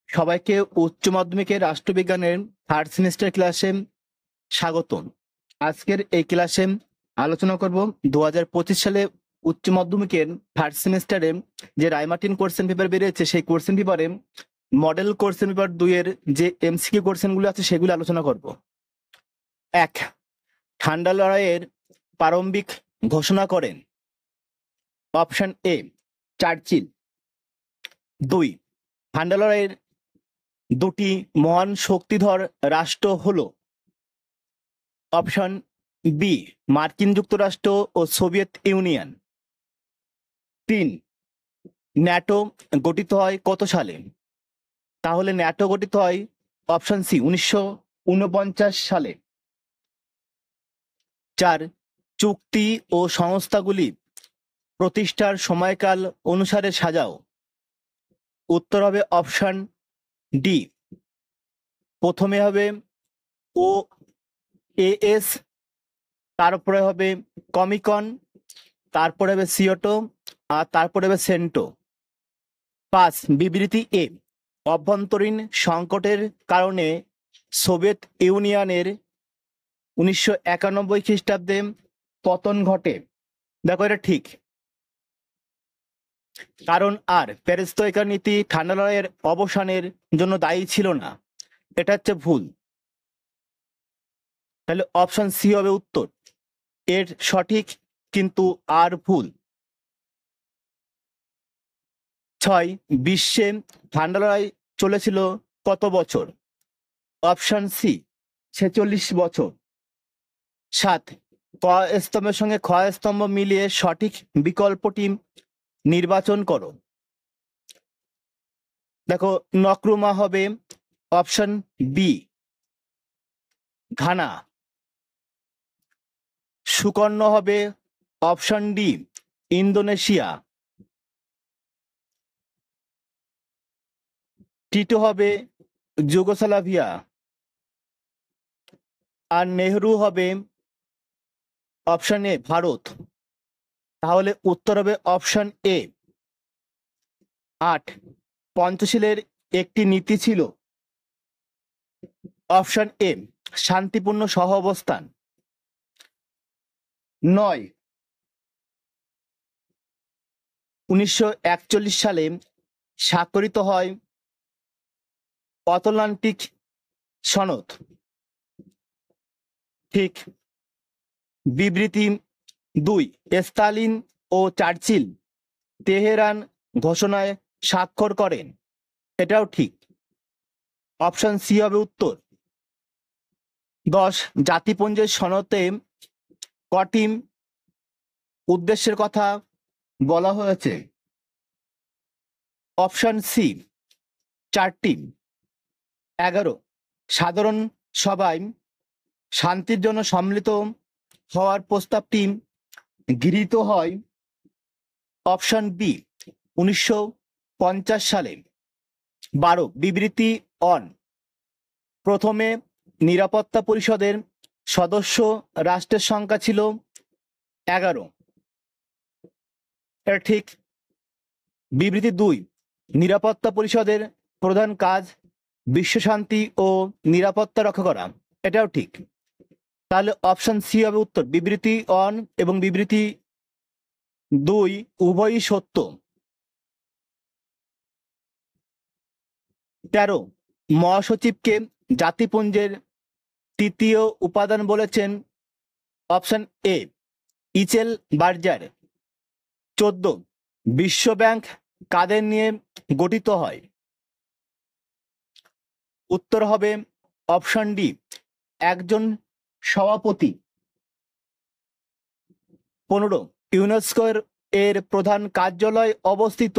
সবাইকে উচ্চ মাধ্যমিকের রাষ্ট্রবিজ্ঞানের থার্ড সেমিস্টার ক্লাসে স্বাগতম। আজকের এই ক্লাসে আলোচনা করব 2025 সালে উচ্চ মাধ্যমিকের থার্ড সেমিস্টারে যে রায়মার্টিন কোশ্চেন পেপার বেরিয়েছে সেই কোশ্চেন পেপারে মডেল কোশ্চেন পেপার 2 এর যে এমসিকিউ কোশ্চেনগুলো আছে সেগুলো আলোচনা করব। 1. ঠান্ডা লড়াইয়ের প্রারম্ভিক ঘোষণা করেন? Option A Churchill. 2. ঠান্ডা লড়াইয়ের দুটি মহান শক্তিধর রাষ্ট্র হলো? অপশন বি মার্কিন যুক্তরাষ্ট্র ও সোভিয়েত ইউনিয়ন। 3. ন্যাটো গঠিত হয় কত সালে? তাহলে ন্যাটো গঠিত হয় অপশন সি 1949 সালে। 4. চুক্তি ও সংস্থাগুলি প্রতিষ্ঠার সময়কাল অনুসারে সাজাও। উত্তর হবে অপশন ডি। প্রথমে হবে ও এএস, তারপরে হবে কমিকন, তারপরে হবে সিওটো, আর তারপরে হবে সেন্টো। 5. বিবৃতি এ অভ্যন্তরীণ সংকটের কারণে সোভিয়েত ইউনিয়নের 1991 খ্রিস্টাব্দে পতন ঘটে। দেখো এটা ঠিক, কারণ আর পেরেস্ত্রয়িকা নীতি ঠান্ডা লড়াইয়ের অবসানের জন্য দায়ী ছিল না। এটা হচ্ছে ভুল। তাহলে অপশন সি হবে উত্তর। এর সঠিক কিন্তু আর ভুল। 6. বিশ্বে ঠান্ডা লড়াই চলেছিল কত বছর? অপশন সি 46 বছর। 7. ক স্তম্ভের সঙ্গে খ স্তম্ভ মিলিয়ে সঠিক বিকল্পটি নির্বাচন করো। দেখো নক্রুমা হবে অপশন বি ঘানা। সুকর্ণ হবে অপশন ডি ইন্দোনেশিয়া। টিটো হবে যুগোস্লাভিয়া। আর নেহরু হবে অপশন এ ভারত। তাহলে উত্তর হবে অপশন এ। 8. পঞ্চশীলের একটি নীতি ছিল? অপশন এ শান্তিপূর্ণ সহ অবস্থান। 9. 1941 সালে স্বাক্ষরিত হয় আটলান্টিক সনদ। ঠিক। বিবৃতি 2. স্তালিন ও চার্চিল তেহরান ঘোষণায় স্বাক্ষর করেন। এটাও ঠিক। অপশন সি হবে উত্তর। 10. জাতিপুঞ্জের সনদে কটি উদ্দেশ্যের কথা বলা হয়েছে? অপশন সি 4টি। 11. সাধারণ সভায় শান্তির জন্য সম্মিলিত হওয়ার প্রস্তাবটি গৃহীত হয়? অপশন বি 1950 সালে। 12. বিবৃতি অন প্রথমে নিরাপত্তা পরিষদের সদস্য রাষ্ট্রের সংখ্যা ছিল 11। এটা ঠিক। বিবৃতি 2. নিরাপত্তা পরিষদের প্রধান কাজ বিশ্বশান্তি ও নিরাপত্তা রক্ষা করা। এটাও ঠিক। তাহলে অপশন সি হবে উত্তর। বিবৃতি অন এবং বিবৃতি 2 উভয়ই সত্য। 13. মহাসচিবকে জাতিপুঞ্জের তৃতীয় উপাদান বলেছেন? অপশন এ ইচেল বার্জার। 14. বিশ্ব ব্যাংক কাদের নিয়ে গঠিত হয়? উত্তর হবে অপশন ডি একজন সভাপতি। 15. ইউনেস্কো এর প্রধান কার্যালয় অবস্থিত?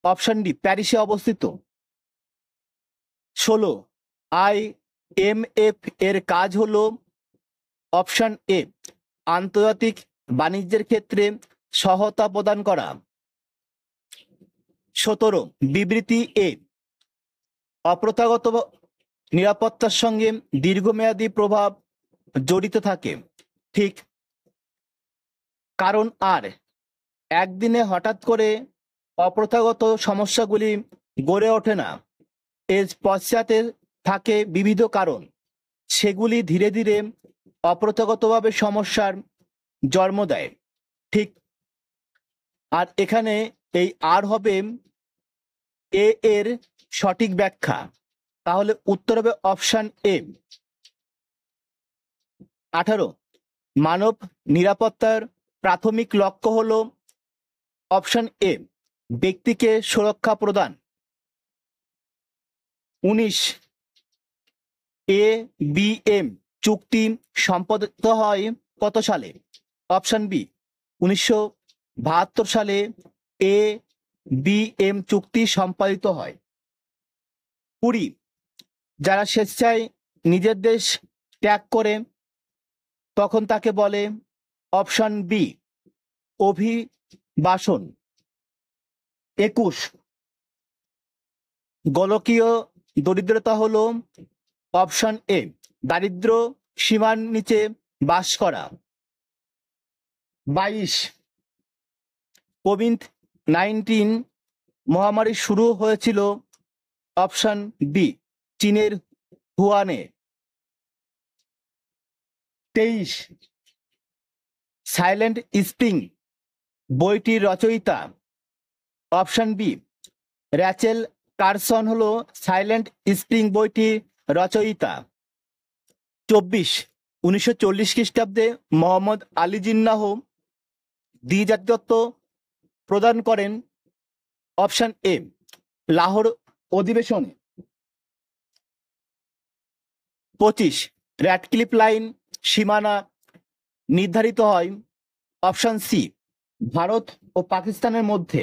অপশন ডি প্যারিসে অবস্থিত। 16. IMF এর কাজ হলো? অপশন এ আন্তর্জাতিক বাণিজ্যের ক্ষেত্রে সহায়তা প্রদান করা। 17. বিবৃতি এ অপ্রথাগত নিরাপত্তার সঙ্গে দীর্ঘমেয়াদী প্রভাব জড়িত থাকে। ঠিক। কারণ আর একদিনে হঠাৎ করে অপ্রথাগত সমস্যাগুলি গড়ে ওঠে না। এর পশ্চাতে থাকে বিবিধ কারণ, সেগুলি ধীরে ধীরে অপ্রত্যাগতভাবে সমস্যার জন্ম দেয়। ঠিক। আর এখানে এই আর হবে এ এর সঠিক ব্যাখ্যা, তাহলে উত্তর হবে অপশন এ। 18, মানব নিরাপত্তার প্রাথমিক লক্ষ্য হলো অপশন এ ব্যক্তিকে সুরক্ষা প্রদান। 19, ABM চুক্তি সম্পাদিত হয় কত সালে? অপশন বি 1972 সালে ABM চুক্তি সম্পাদিত হয়। 20, যারা স্বেচ্ছায় নিজের দেশ ত্যাগ করে তখন তাকে বলে অপশন বি অভিবাসন। 21, গোলকীয় দরিদ্রতা হলো অপশন এ দারিদ্র সীমার নিচে বাস করা। 22, কোভিড-19 মহামারী শুরু হয়েছিল অপশন বি চীনের হুয়ানে। 23, সাইলেন্ট স্প্রিং বইটির রচয়িতা অপশন বি র্যাচেল কারসন হলো সাইলেন্ট স্প্রিং বইটির রচয়িতা। 24, 1940 খ্রিস্টাব্দে মোহাম্মদ আলী জিন্নাহ দ্বিজাতীয়ত্ব প্রদান করেন অপশন এ লাহোর অধিবেশনে। 25, র্যাডক্লিফ লাইন সীমানা নির্ধারিত হয় অপশন সি ভারত ও পাকিস্তানের মধ্যে।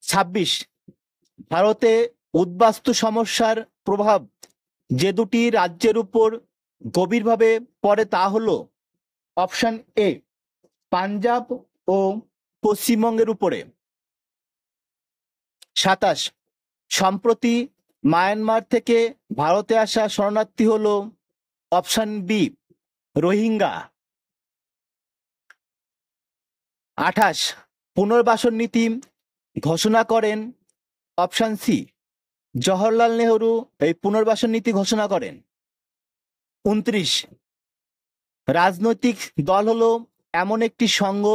26, ভারতে উদ্বাস্তু সমস্যার প্রভাব যে দুটি রাজ্যের উপর গভীরভাবে পড়ে তা হলো অপশন এ পাঞ্জাব ও পশ্চিমবঙ্গের উপরে। 27, সম্প্রতি মায়ানমার থেকে ভারতে আসা শরণার্থী হলো অপশন বি রোহিঙ্গা। 28, পুনর্বাসন নীতি ঘোষণা করেন অপশন সি জওহরলাল নেহরু এই পুনর্বাসন নীতি ঘোষণা করেন। 29, রাজনৈতিক দল হলো এমন একটি সংঘ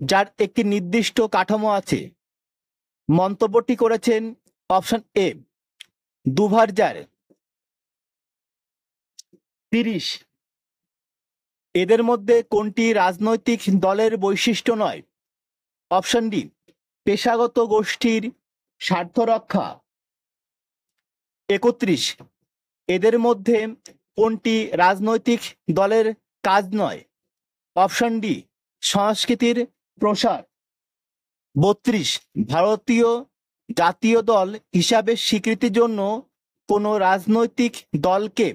যার একটি নির্দিষ্ট কাঠামো আছে। মন্তব্যটি করেছেন অপশন এ দুভারজার। 30, এদের মধ্যে কোনটি রাজনৈতিক দলের বৈশিষ্ট্য নয়? অপশন ডি পেশাগত গোষ্ঠীর স্বার্থ রক্ষা। 31, এদের মধ্যে কোনটি রাজনৈতিক দলের কাজ নয়? অপশন ডি সংস্কৃতির প্রসার। 32, ভারতীয় জাতীয় দল হিসাবে স্বীকৃতির জন্য কোনো রাজনৈতিক দলকে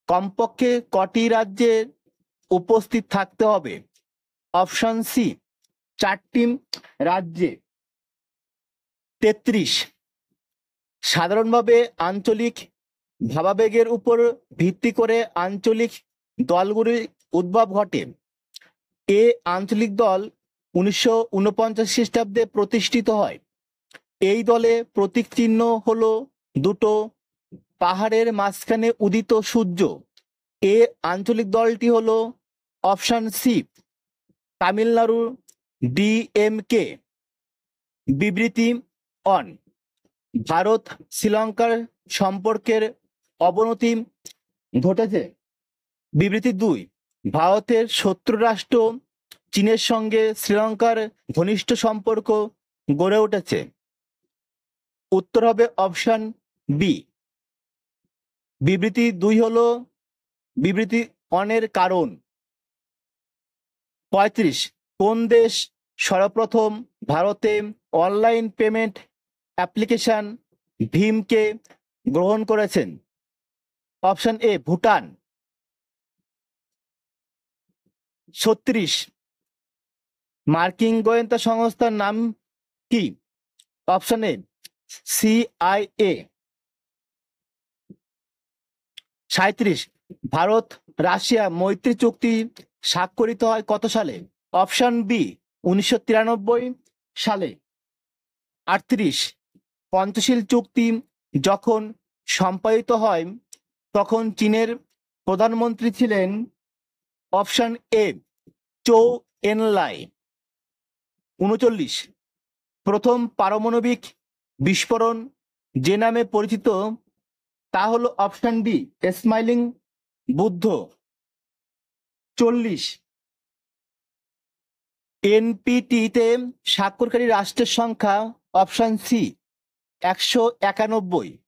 কমপক্ষে কটি রাজ্যে উপস্থিত থাকতে হবে? অপশন সি 4টি রাজ্যে। 33, সাধারণভাবে আঞ্চলিক ভাবাবেগের উপর ভিত্তি করে আঞ্চলিক দলগুলির উদ্ভব ঘটে। এ আঞ্চলিক দল 1949 খ্রিস্টাব্দে প্রতিষ্ঠিত হয়। এই দলে প্রতীক চিহ্ন হলো দুটো পাহাড়ের মাঝখানে উদিত সূর্য। এ আঞ্চলিক দলটি হলো অপশন সি তামিলনাড়ু ডিএমকে। বিবৃতি অন ভারত শ্রীলঙ্কার সম্পর্কের অবনতি ঘটেছে। বিবৃতি 2, ভারতের শত্রু রাষ্ট্র চীনের সঙ্গে শ্রীলঙ্কার ঘনিষ্ঠ সম্পর্ক গড়ে উঠেছে। উত্তর হবে অপশন বি। বিবৃতি 2 হলো বিবৃতি অনের কারণ। 35, কোন দেশ সর্বপ্রথম ভারতে অনলাইন পেমেন্ট অ্যাপ্লিকেশন ভীমকে গ্রহণ করেছেন? Option A Bhutan. 36, মার্কিন গোয়েন্দা সংস্থার নাম কি? Option A CIA। 37, Bharat Russia মৈত্রী চুক্তি স্বাক্ষরিত হয় কত সালে? অপশন বি 1993 সালে। 38, পঞ্চশীল চুক্তি যখন সম্পাদিত হয় তখন চীনের প্রধানমন্ত্রী ছিলেন অপশন এ চৌ এনলাই। 39 প্রথম পারমাণবিক বিস্ফোরণ যে নামে পরিচিত তা হলো অপশন ডি স্মাইলিং বুদ্ধ। 40 এনপিটিতে স্বাক্ষরকারী রাষ্ট্রের সংখ্যা অপশন সি 191।